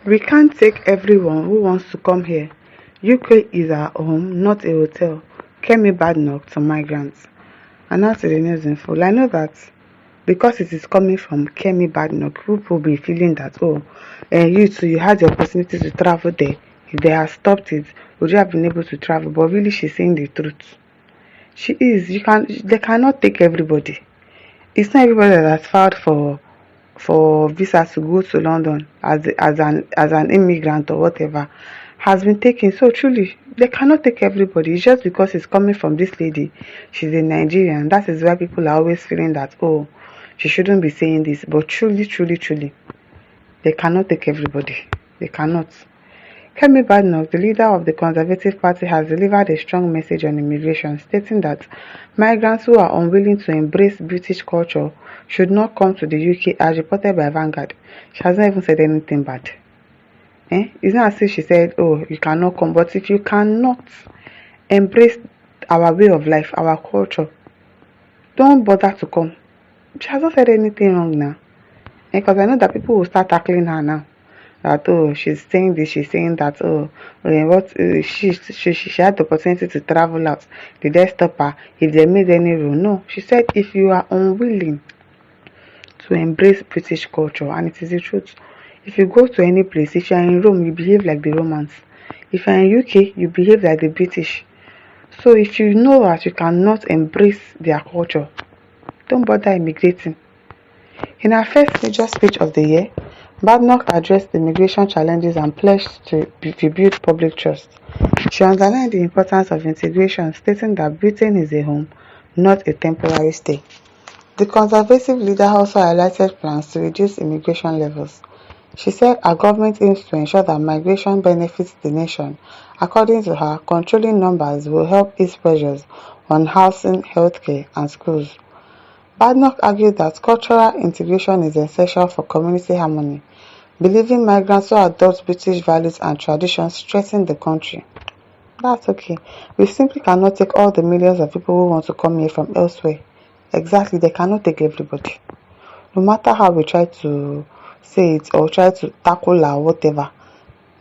We can't take everyone who wants to come here. UK is our home, not a hotel. KEMI BADENOCH to migrants. And now to the news in full. I know that because it is coming from KEMI BADENOCH, people will be feeling that, you too, you had the opportunity to travel there. If they had stopped it, would you have been able to travel? But really, she's saying the truth. She is. They cannot take everybody. It's not everybody that has filed for visa to go to London as an immigrant or whatever has been taken. So truly, they cannot take everybody. It's just because it's coming from this lady. She's a Nigerian. That is why people are always feeling that, she shouldn't be saying this. But truly, they cannot take everybody. They cannot. Kemi Badenoch, the leader of the Conservative Party, has delivered a strong message on immigration, stating that migrants who are unwilling to embrace British culture should not come to the UK, as reported by Vanguard. She has not even said anything bad. It's not as if she said, you cannot come, but if you cannot embrace our way of life, our culture, don't bother to come. She has not said anything wrong now. Because I know that people will start tackling her now. That she's saying this, she's saying that she had the opportunity to travel out. Did they stop her? If they made any rule? No. She said if you are unwilling to embrace British culture, and it is the truth. If you go to any place, if you are in Rome, you behave like the Romans. If you are in UK, you behave like the British. So if you know that you cannot embrace their culture, don't bother immigrating. In her first major speech of the year, Badenoch addressed the immigration challenges and pledged to rebuild public trust. She underlined the importance of integration, stating that Britain is a home, not a temporary stay. The Conservative leader also highlighted plans to reduce immigration levels. She said her government aims to ensure that migration benefits the nation. According to her, controlling numbers will help ease pressures on housing, healthcare, and schools. Badenoch argued that cultural integration is essential for community harmony, believing migrants who adopt British values and traditions strengthen the country. That's okay. We simply cannot take all the millions of people who want to come here from elsewhere. Exactly, they cannot take everybody. No matter how we try to say it or try to tackle or whatever,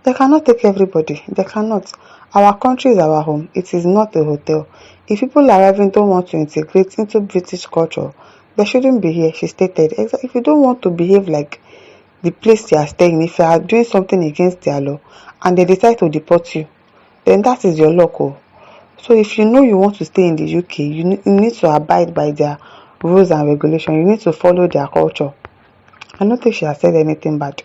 they cannot take everybody. They cannot. Our country is our home. It is not a hotel. If people arriving don't want to integrate into British culture, they shouldn't be here, she stated. If you don't want to behave like the place you are staying, if you are doing something against their law and they decide to deport you, then that is your law. So if you know you want to stay in the UK, you need to abide by their rules and regulations. You need to follow their culture. I don't think she has said anything bad.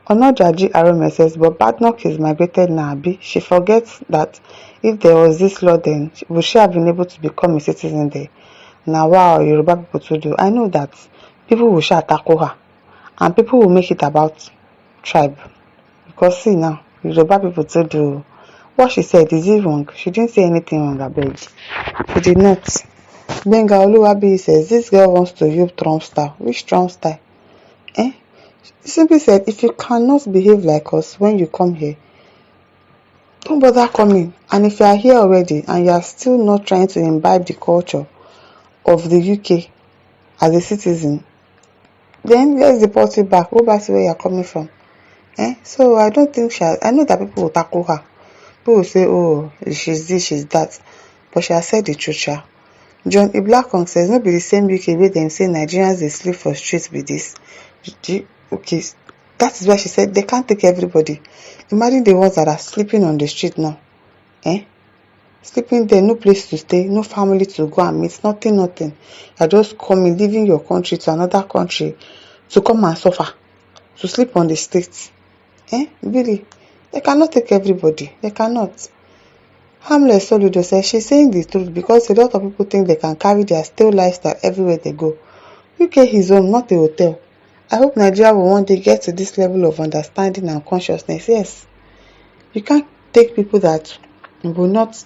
Onojaji Arome says, but Badenoch is migrated now, Abi. She forgets that if there was this law, then would she have been able to become a citizen there? Now, wow, Yoruba people to do. I know that people will tackle her, and people will make it about tribe. Because see now, Yoruba people to do. What she said, is it wrong? She didn't say anything wrong, I beg. She did not. Benga Oluwabi says, this girl wants to use Trump style. Which Trump style? She simply said, if you cannot behave like us when you come here, don't bother coming. And if you are here already and you are still not trying to imbibe the culture of the UK as a citizen, then let's deport you back. Go back to where you are coming from. So I don't think I know that people will tackle her. People will say, she's this, she's that. But she has said the truth. John Iblakong says, no be the same UK where them say Nigerians they sleep for streets with this. Okay, that is why she said they can't take everybody. Imagine the ones that are sleeping on the street now. Sleeping there, no place to stay, no family to go and meet, nothing. You're just coming, leaving your country to another country to come and suffer, to sleep on the streets. Really, they cannot take everybody. They cannot. Harmless Soludo says she's saying the truth because a lot of people think they can carry their stale lifestyle everywhere they go. UK is home, not a hotel. I hope Nigeria will one day get to this level of understanding and consciousness. Yes, you can't take people that will not.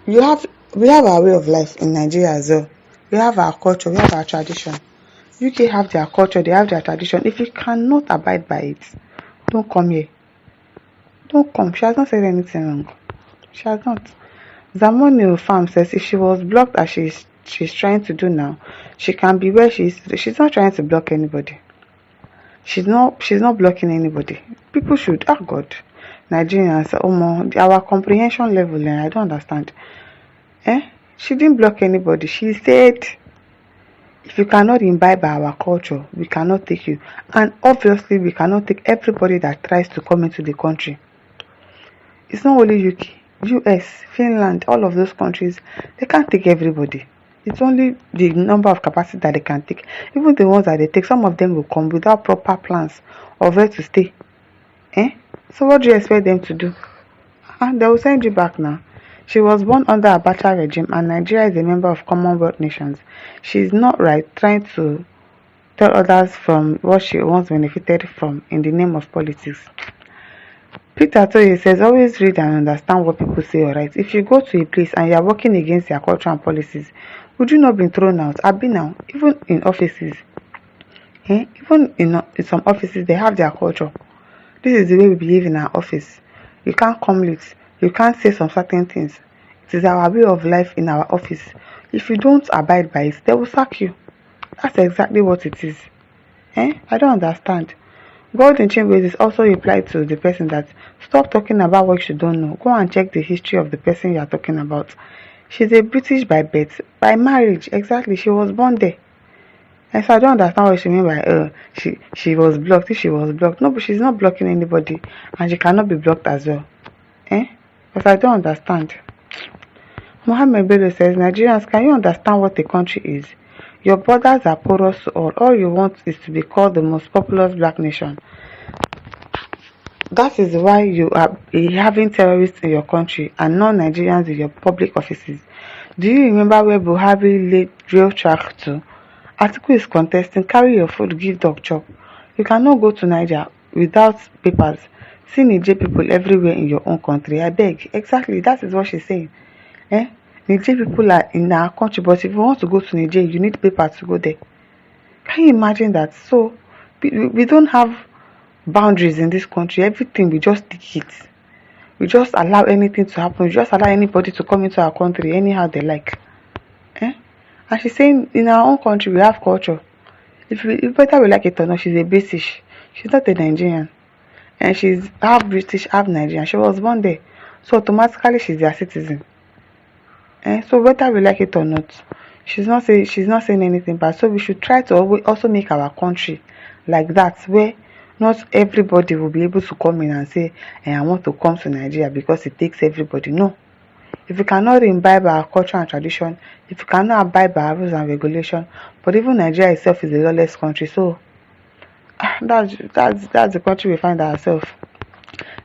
We have our way of life in Nigeria as well. We have our culture, we have our tradition. UK have their culture, they have their tradition. If you cannot abide by it, don't come here. Don't come. She has not said anything wrong. She has not. Zamonil Farm says if she was blocked as she's trying to do now, she can be where she is. She's not trying to block anybody. She's not blocking anybody. People should, oh God, Nigerians, our comprehension level, I don't understand. She didn't block anybody. She said, if you cannot imbibe our culture, we cannot take you. And obviously, we cannot take everybody that tries to come into the country. It's not only UK, US, Finland, all of those countries, they can't take everybody. It's only the number of capacity that they can take. Even the ones that they take, some of them will come without proper plans of where to stay. So what do you expect them to do? They will send you back now. She was born under Abacha regime and Nigeria is a member of Commonwealth nations. She is not right trying to tell others from what she once benefited from in the name of politics. Peter Toye says, always read and understand what people say, alright? If you go to a place and you are working against their culture and policies, would you not be thrown out? I've been now, even in offices. Even in some offices, they have their culture. This is the way we behave in our office. You can't come late. You can't say some certain things. It is our way of life in our office. If you don't abide by it, they will sack you. That's exactly what it is. I don't understand. Golden Chambers is also applied to the person that stop talking about what you don't know. Go and check the history of the person you are talking about. She's a British by birth, by marriage. Exactly, she was born there. And so I don't understand what she mean by she was blocked. If she was blocked, no, but she's not blocking anybody, and she cannot be blocked as well. Because I don't understand. Mohammed Bello says, Nigerians, can you understand what a country is? Your borders are porous to all. All you want is to be called the most populous black nation. That is why you are having terrorists in your country and non-Nigerians in your public offices. Do you remember where Buhari laid rail track to? Article is contesting, carry your food, give dog chop. You cannot go to Niger without papers. See Niger people everywhere in your own country. I beg. Exactly, that is what she's saying. Niger people are in our country, but if you want to go to Niger, you need papers to go there. Can you imagine that? So, we don't have boundaries in this country. Everything, we just take it. We just allow anything to happen. We just allow anybody to come into our country anyhow they like. And she's saying, in our own country, we have culture. If whether we like it or not, she's a British. She's not a Nigerian. And she's half British, half Nigerian. She was born there. So automatically, she's their citizen. So whether we like it or not, she's not saying anything bad. So we should try to also make our country like that, where not everybody will be able to come in and say, I want to come to Nigeria because it takes everybody. No. If you cannot imbibe our culture and tradition, if you cannot abide by our rules and regulations, but even Nigeria itself is a lawless country, so that's the country we find ourselves.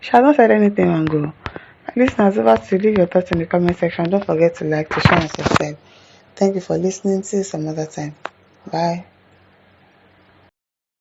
She has not said anything wrong, go. Listeners, over to leave your thoughts in the comment section. Don't forget to like, to share, and subscribe. Thank you for listening. See you some other time. Bye.